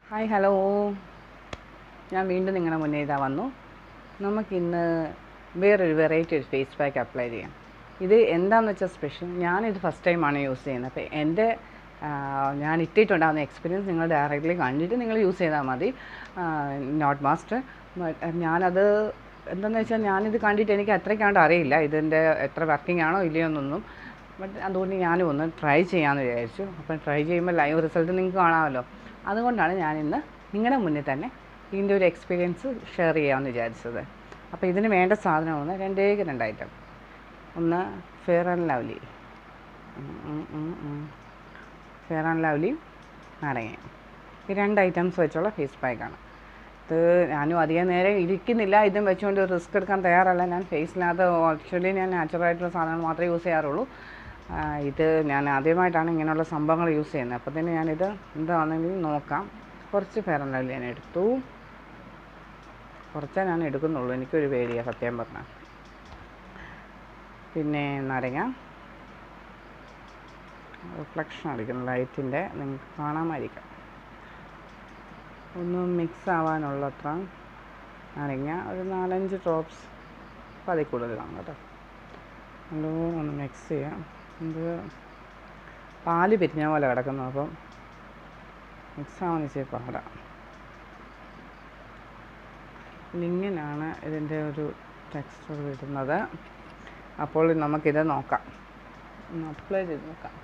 Hi hello, ഞാൻ വീണ്ടും നിങ്ങളുടെ മുന്നേ ഇതാ വന്നു. നമുക്കിന്ന് വേറൊരു വെറൈറ്റി ഒരു ഫേസ് പാക്ക് അപ്ലൈ ചെയ്യാം. ഇത് എന്താണെന്ന് വെച്ചാൽ സ്പെഷ്യൽ, ഞാനിത് ഫസ്റ്റ് ടൈമാണ് യൂസ് ചെയ്യുന്നത്. അപ്പോൾ ഞാൻ ഇട്ടിട്ടുണ്ടാകുന്ന എക്സ്പീരിയൻസ് നിങ്ങൾ ഡയറക്റ്റ്ലി കണ്ടിട്ട് നിങ്ങൾ യൂസ് ചെയ്താൽ മതി. Note master. ഞാനത് എന്താണെന്ന് വെച്ചാൽ ഞാനിത് കണ്ടിട്ട് എനിക്ക് അത്രയ്ക്കാണ്ട് അറിയില്ല ഇതിൻ്റെ എത്ര വർക്കിംഗ് ആണോ ഇല്ലയോ എന്നൊന്നും. ബട്ട് അതുകൊണ്ട് ഞാനും ഒന്ന് ട്രൈ ചെയ്യാമെന്ന് വിചാരിച്ചു. അപ്പം ട്രൈ ചെയ്യുമ്പോൾ ലൈവ് റിസൾട്ട് നിങ്ങൾക്ക് കാണാമല്ലോ. അതുകൊണ്ടാണ് ഞാനിന്ന് നിങ്ങളുടെ മുന്നിൽ തന്നെ ഇതിൻ്റെ ഒരു എക്സ്പീരിയൻസ് ഷെയർ ചെയ്യാമെന്ന് വിചാരിച്ചത്. അപ്പോൾ ഇതിന് വേണ്ട സാധനമാണ് രണ്ട് ഐറ്റം. ഒന്ന് ഫെയർ ആൻഡ് ലവ്ലി, നാരങ്ങ. ഈ രണ്ട് ഐറ്റംസ് വെച്ചുള്ള ഫേസ് പാക്കാണ് ഇത്. ഞാനും അധികം നേരം ഇരിക്കുന്നില്ല, ഇതും വെച്ചുകൊണ്ട് റിസ്ക് എടുക്കാൻ തയ്യാറല്ല. ഞാൻ ഫേസിനകത്ത് ആക്ച്വലി ഞാൻ നാച്ചുറലായിട്ടുള്ള സാധനങ്ങൾ മാത്രമേ യൂസ് ചെയ്യാറുള്ളൂ. ഇത് ഞാൻ ആദ്യമായിട്ടാണ് ഇങ്ങനെയുള്ള സംഭവങ്ങൾ യൂസ് ചെയ്യുന്നത്. അപ്പോൾ തന്നെ ഞാനിത് എന്താണെങ്കിലും നോക്കാം. കുറച്ച് ഫെയർ ആൻഡ് ലവ്ലി ഞാൻ എടുത്തു. കുറച്ചേ ഞാൻ എടുക്കുന്നുള്ളൂ, എനിക്കൊരു പേടിയാണ് സത്യം പറഞ്ഞാൽ. പിന്നെ നാരങ്ങ, റിഫ്ലക്ഷൻ അടിക്കുന്ന ലൈറ്റിൻ്റെ നിങ്ങൾക്ക് കാണാമായിരിക്കാം. ഒന്ന് മിക്സ് ആവാനുള്ളത്ര നാരങ്ങ, ഒരു 4-5 ഡ്രോപ്സ്, അപ്പോൾ അതിൽ കൂടുതലാണ് കേട്ടോ. നല്ലോണം ഒന്ന് മിക്സ് ചെയ്യാം. ഇത് പാല് പിരിഞ്ഞ പോലെ കിടക്കുന്നു, അപ്പം മിക്സ് ആവാൻ ഇച്ചിരി പാടാണ്. ഇങ്ങനെയാണ് ഇതിൻ്റെ ഒരു ടെക്സ്ചർ വരുന്നത്. അപ്പോൾ നമുക്കിത് നോക്കാം, ഒന്ന് അപ്ലൈ ചെയ്ത് നോക്കാം.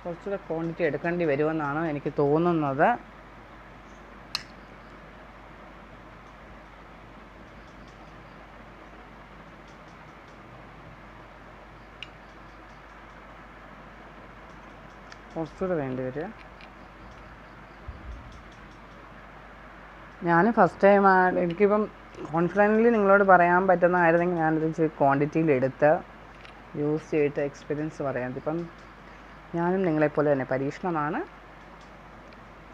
കുറച്ചുകൂടെ ക്വാണ്ടിറ്റി എടുക്കേണ്ടി വരുമെന്നാണ് എനിക്ക് തോന്നുന്നത്. കുറച്ചുകൂടെ വേണ്ടി വരിക. ഞാൻ ഫസ്റ്റ് ടൈമാണ്, എനിക്കിപ്പം കോൺഫിഡൻ്റ്ലി നിങ്ങളോട് പറയാൻ പറ്റുന്നതായിരുന്നെങ്കിൽ ഞാനിത് ഇച്ചിരി ക്വാണ്ടിറ്റിയിലെടുത്ത് യൂസ് ചെയ്തിട്ട് എക്സ്പീരിയൻസ് പറയാം. ഇപ്പം ഞാനും നിങ്ങളെപ്പോലെ തന്നെ പരീക്ഷണമാണ്.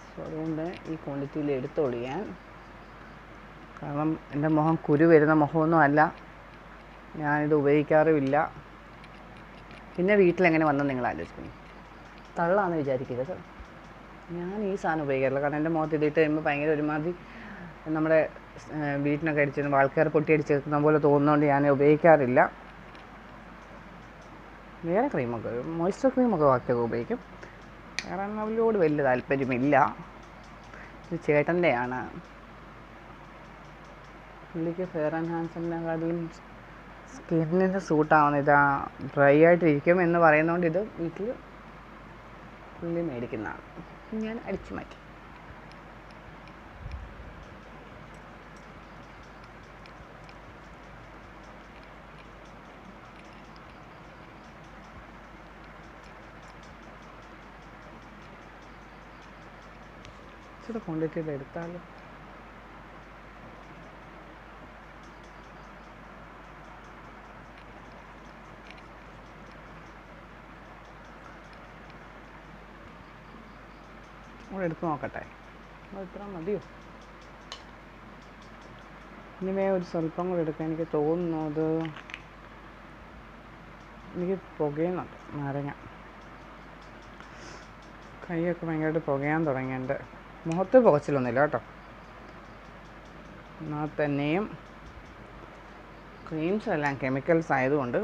സോ അതുകൊണ്ട് ഈ ക്വാണ്ടിറ്റിയിൽ എടുത്തോളൂ ഞാൻ. കാരണം എൻ്റെ മുഖം കുരു വരുന്ന മുഖമൊന്നും അല്ല, ഞാനിത് ഉപയോഗിക്കാറുമില്ല. പിന്നെ വീട്ടിലെങ്ങനെ വന്നെന്ന് നിങ്ങൾ ആലോചിക്കുന്നു. തള്ളാന്ന് വിചാരിക്കരുത്. ഞാൻ ഈ സാധനം ഉപയോഗിക്കാറില്ല, കാരണം എൻ്റെ മുഖത്ത് ഇതിട്ട് കഴിയുമ്പോൾ ഭയങ്കര ഒരുമാതിരി നമ്മുടെ വീട്ടിനൊക്കെ അടിച്ചിരുന്ന ആൾക്കാർ പൊട്ടിയടിച്ച് വെക്കുന്ന പോലെ തോന്നുന്നതുകൊണ്ട് ഞാൻ ഉപയോഗിക്കാറില്ല. വേറെ ക്രീമൊക്കെ, മോയ്സ്ചർ ക്രീമൊക്കെ ബാക്കിയൊക്കെ ഉപയോഗിക്കും. വേറെ അവരോട് വലിയ താല്പര്യമില്ല. ഇത് ചേട്ടൻ്റെയാണ്. പുള്ളിക്ക് ഫെയർ ആൻഡ് ഹാൻഡ്സമിനെക്കാളും സ്കിന്നിന് സൂട്ടാവുന്ന ഇതാ, ഡ്രൈ ആയിട്ടിരിക്കും എന്ന് പറയുന്നതുകൊണ്ട് ഇത് വീട്ടിൽ പുള്ളി മേടിക്കുന്നതാണ്. ഞാൻ അടിച്ചു മാറ്റി. ഇച്ചിരി ക്വാണ്ടിറ്റിയിൽ എടുത്താലും കൂടെ എടുത്ത് നോക്കട്ടെ. അത് ഇത്ര മതിയോ? ഇനിമേ ഒരു സ്വല്പം കൂടെ എടുക്കാൻ എനിക്ക് തോന്നുന്നു. അത് എനിക്ക് പുകയുന്നുണ്ട്. നാരങ്ങ കൈയൊക്കെ ഭയങ്കരമായിട്ട് പുകയാൻ തുടങ്ങിയുണ്ട്. മുഖത്ത് പുകച്ചിലൊന്നുമില്ല കേട്ടോ. എന്നാൽ തന്നെയും ക്രീംസ് എല്ലാം കെമിക്കൽസ് ആയതുകൊണ്ട്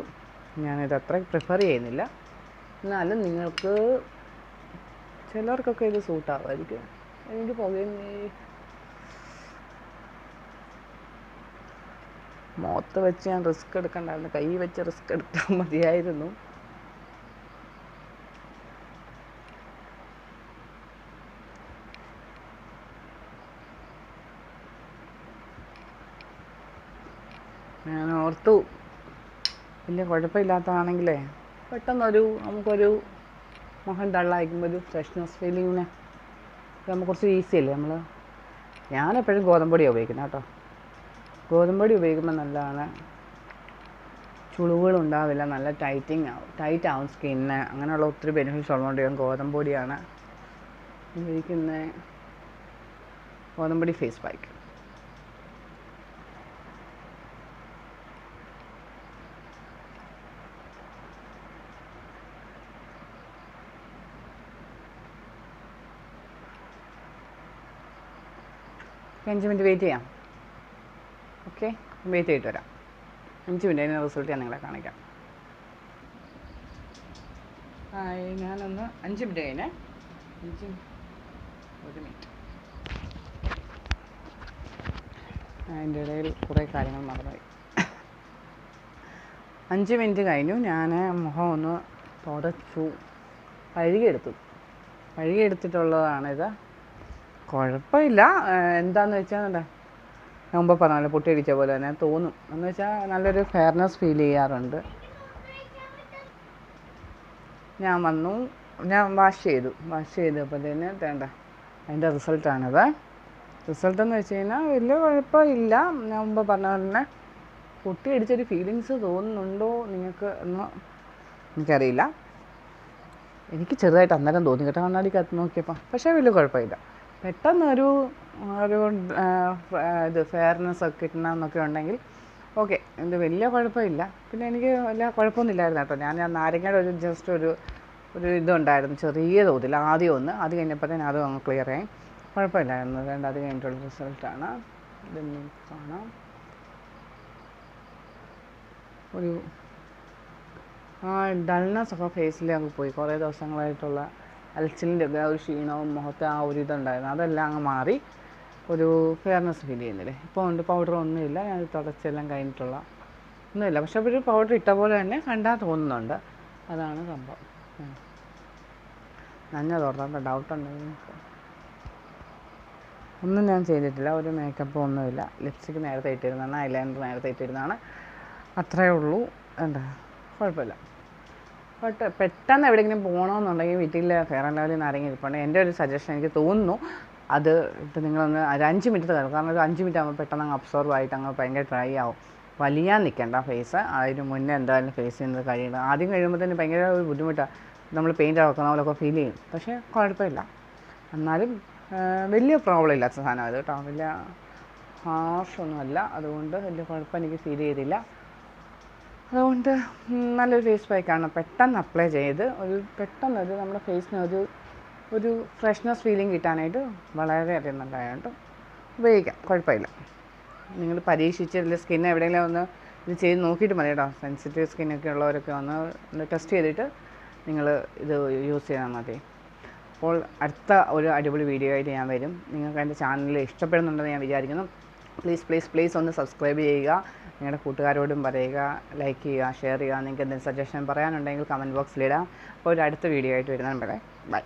ഞാനിത് അത്ര പ്രിഫർ ചെയ്യുന്നില്ല. എന്നാലും നിങ്ങൾക്ക് ചിലർക്കൊക്കെ ഇത് സൂട്ടാവുമായിരിക്കും. എനിക്ക് പുകയുന്നേ മുഖത്ത് വെച്ച് ഞാൻ റിസ്ക് എടുക്കണ്ടായിരുന്നു, കൈ വെച്ച് റിസ്ക് എടുത്താൽ മതിയായിരുന്നു. ഞാൻ ഓർത്തു വലിയ കുഴപ്പമില്ലാത്തതാണെങ്കിലേ നമുക്കൊരു മുഖം ഡള്ളായിരിക്കുമ്പോൾ ഒരു ഫ്രഷ്നെസ് ഫീലിങ്ങിന് നമുക്ക് കുറച്ച് ഈസി അല്ലേ. ഞാനെപ്പോഴും ഗോതമ്പൊടിയാണ് ഉപയോഗിക്കുന്നത് കേട്ടോ. ഗോതമ്പൊടി ഉപയോഗിക്കുമ്പോൾ നല്ലതാണ്, ചുളിവുകളുണ്ടാവില്ല, നല്ല ടൈറ്റ് ആവും സ്കിന്ന്. അങ്ങനെയുള്ള ഒത്തിരി ബെനിഫിറ്റ്സ് ഉള്ളതുകൊണ്ട് ഞാൻ ഗോതമ്പൊടിയാണ് ഉപയോഗിക്കുന്നത്. ഗോതമ്പൊടി ഫേസ് പാക്ക്. 5 മിനിറ്റ് വെയിറ്റ് ചെയ്യാം. ഓക്കെ, വെയിറ്റ് ചെയ്തിട്ട് വരാം. 5 മിനിറ്റ് അതിൻ്റെ റിസൾട്ട് ഞാൻ നിങ്ങളെ കാണിക്കാം. ഞാനൊന്ന് 5 മിനിറ്റ് കഴിഞ്ഞേ. 1 മിനിറ്റ്. അതിൻ്റെ ഇടയിൽ കുറേ കാര്യങ്ങൾ മറന്നുപോയി. 5 മിനിറ്റ് കഴിഞ്ഞു. ഞാൻ മുഖം ഒന്ന് തുടച്ചു കഴുകിയെടുത്തിട്ടുള്ളതാണിത്. കുഴപ്പമില്ല. എന്താണെന്ന് വെച്ചാൽ ഞാൻ മുമ്പ് പറഞ്ഞല്ലോ, പൊട്ടിയടിച്ച പോലെ തന്നെ തോന്നും. എന്ന് വെച്ചാൽ നല്ലൊരു ഫെയർനെസ് ഫീൽ ചെയ്യാറുണ്ട്. ഞാൻ വാഷ് ചെയ്തപ്പോൾ തന്നെ വേണ്ട അതിൻ്റെ റിസൾട്ടാണിത്. റിസൾട്ടെന്ന് വെച്ച് കഴിഞ്ഞാൽ വലിയ കുഴപ്പമില്ല. ഞാൻ മുമ്പ് പറഞ്ഞ പോലെ തന്നെ പൊട്ടിയടിച്ചൊരു ഫീലിങ്സ് തോന്നുന്നുണ്ടോ നിങ്ങൾക്ക് എന്ന് എനിക്കറിയില്ല. എനിക്ക് ചെറുതായിട്ട് അന്നേരം തോന്നി കേട്ടോ, കണ്ണാടിക്കകത്ത് നോക്കിയപ്പോൾ. പക്ഷേ വലിയ കുഴപ്പമില്ല. പെട്ടെന്നൊരു ഇത് ഫെയർനെസ് ഒക്കെ കിട്ടണമെന്നൊക്കെ ഉണ്ടെങ്കിൽ ഓക്കെ, ഇത് വലിയ കുഴപ്പമില്ല. പിന്നെ എനിക്ക് വലിയ കുഴപ്പമൊന്നുമില്ലായിരുന്നു കേട്ടോ. ഞാൻ നാരങ്ങയുടെ ജസ്റ്റ് ഒരു ഇതുണ്ടായിരുന്നു ചെറിയ തോതിൽ. ആദ്യം അത് കഴിഞ്ഞപ്പോഴത്തേനും അതും അങ്ങ് ക്ലിയർ ആയി. കുഴപ്പമില്ലായിരുന്നു. അത് കഴിഞ്ഞിട്ടുള്ള റിസൾട്ടാണ്. ഇത് കാണാം. ഒരു ഡൾനെസ് ഒക്കെ ഫേസിൽ അങ്ങ് പോയി. കുറേ ദിവസങ്ങളായിട്ടുള്ള അലച്ചിലിൻ്റെ ഒക്കെ ഒരു ക്ഷീണവും മുഖത്ത് ഇതുണ്ടായിരുന്നു, അതെല്ലാം അങ്ങ് മാറി. ഒരു ഫെയർനെസ് ഫീൽ ചെയ്യുന്നില്ലേ. ഇപ്പോൾ ഉണ്ട് പൗഡർ ഒന്നുമില്ല. ഞാൻ തുടച്ചെല്ലാം കഴിഞ്ഞിട്ടുള്ള ഒന്നുമില്ല. പക്ഷെ ഒരു പൗഡർ ഇട്ട പോലെ തന്നെ കണ്ടാൽ തോന്നുന്നുണ്ട്. അതാണ് സംഭവം. നഞ്ഞ തുറന്ന ഡൗട്ടുണ്ടെങ്കിൽ ഒന്നും ഞാൻ ചെയ്തിട്ടില്ല. ഒരു മേക്കപ്പും ഒന്നുമില്ല. ലിപ്സ്റ്റിക്ക് നേരത്തെ ഇട്ടിരുന്നതാണ്, ഐലൈനർ നേരത്തെ ഇട്ടിരുന്നതാണ്. അത്രയേ ഉള്ളൂ. കുഴപ്പമില്ല. പെട്ടെന്ന് എവിടെയെങ്കിലും പോകണമെന്നുണ്ടെങ്കിൽ വീട്ടിൽ ഫെയർ ആൻഡ് ലവ്ലി നാരങ്ങ ഇരിപ്പുണ്ട്. എൻ്റെ ഒരു സജഷൻ എനിക്ക് തോന്നുന്നു അത് ഇട്ട് നിങ്ങളൊന്ന് 5 മിനിറ്റ് തരും. കാരണം ഒരു 5 മിനിറ്റ് ആകുമ്പോൾ പെട്ടെന്ന് അങ്ങ് അബ്സോർവ് ആയിട്ട് അങ്ങ് ഭയങ്കര ഡ്രൈ ആവും. വലിയാൻ നിൽക്കേണ്ട ഫേസ്. അതിന് മുന്നേ എന്തായാലും ഫേസ് ചെയ്യുന്നത് കഴിയണം. ആദ്യം കഴിയുമ്പോഴത്തേന് ഭയങ്കര ഒരു ബുദ്ധിമുട്ടാണ്. നമ്മൾ പെയിൻ്റ് ഇറക്കുന്ന പോലെയൊക്കെ ഫീൽ ചെയ്യും. പക്ഷേ കുഴപ്പമില്ല. എന്നാലും വലിയ പ്രോബ്ലം ഇല്ലാത്ത സാധനം അത് കേട്ടോ. വലിയ ഹാർഷൊന്നുമല്ല. അതുകൊണ്ട് വലിയ കുഴപ്പം എനിക്ക് ഫീൽ ചെയ്തില്ല. അതുകൊണ്ട് നല്ലൊരു ഫേസ് പാക്കാണ്. പെട്ടെന്ന് അപ്ലൈ ചെയ്ത് പെട്ടെന്നൊരു നമ്മുടെ ഫേസിന് ഒരു ഫ്രഷ്നെസ് ഫീലിംഗ് കിട്ടാനായിട്ട് വളരെയധികം നല്ലതായിട്ട് ഉപയോഗിക്കാം. കുഴപ്പമില്ല. നിങ്ങൾ പരീക്ഷിച്ച് സ്കിൻ എവിടെയെങ്കിലും ഒന്ന് ഇത് ചെയ്ത് നോക്കിയിട്ട് മതി കേട്ടോ. സെൻസിറ്റീവ് സ്കിന്നൊക്കെ ഉള്ളവരൊക്കെ ഒന്ന് ടെസ്റ്റ് ചെയ്തിട്ട് നിങ്ങൾ ഇത് യൂസ് ചെയ്താൽ മതി. അപ്പോൾ അടുത്ത ഒരു അടിപൊളി വീഡിയോ ആയിട്ട് ഞാൻ വരും. നിങ്ങൾക്ക് എൻ്റെ ചാനൽ ഇഷ്ടപ്പെടുന്നുണ്ടെന്ന് ഞാൻ വിചാരിക്കുന്നു. പ്ലീസ് ഒന്ന് സബ്സ്ക്രൈബ് ചെയ്യുക. നിങ്ങളുടെ കൂട്ടുകാരോടും പറയുക, ലൈക്ക് ചെയ്യുക, ഷെയർ ചെയ്യുക. നിങ്ങൾക്ക് എന്തെങ്കിലും സജഷൻ പറയാനുണ്ടെങ്കിൽ കമൻറ്റ് ബോക്സിലിടാം. അപ്പോൾ ഒരു അടുത്ത വീഡിയോ ആയിട്ട് വരുന്നതാണ്. ബൈ.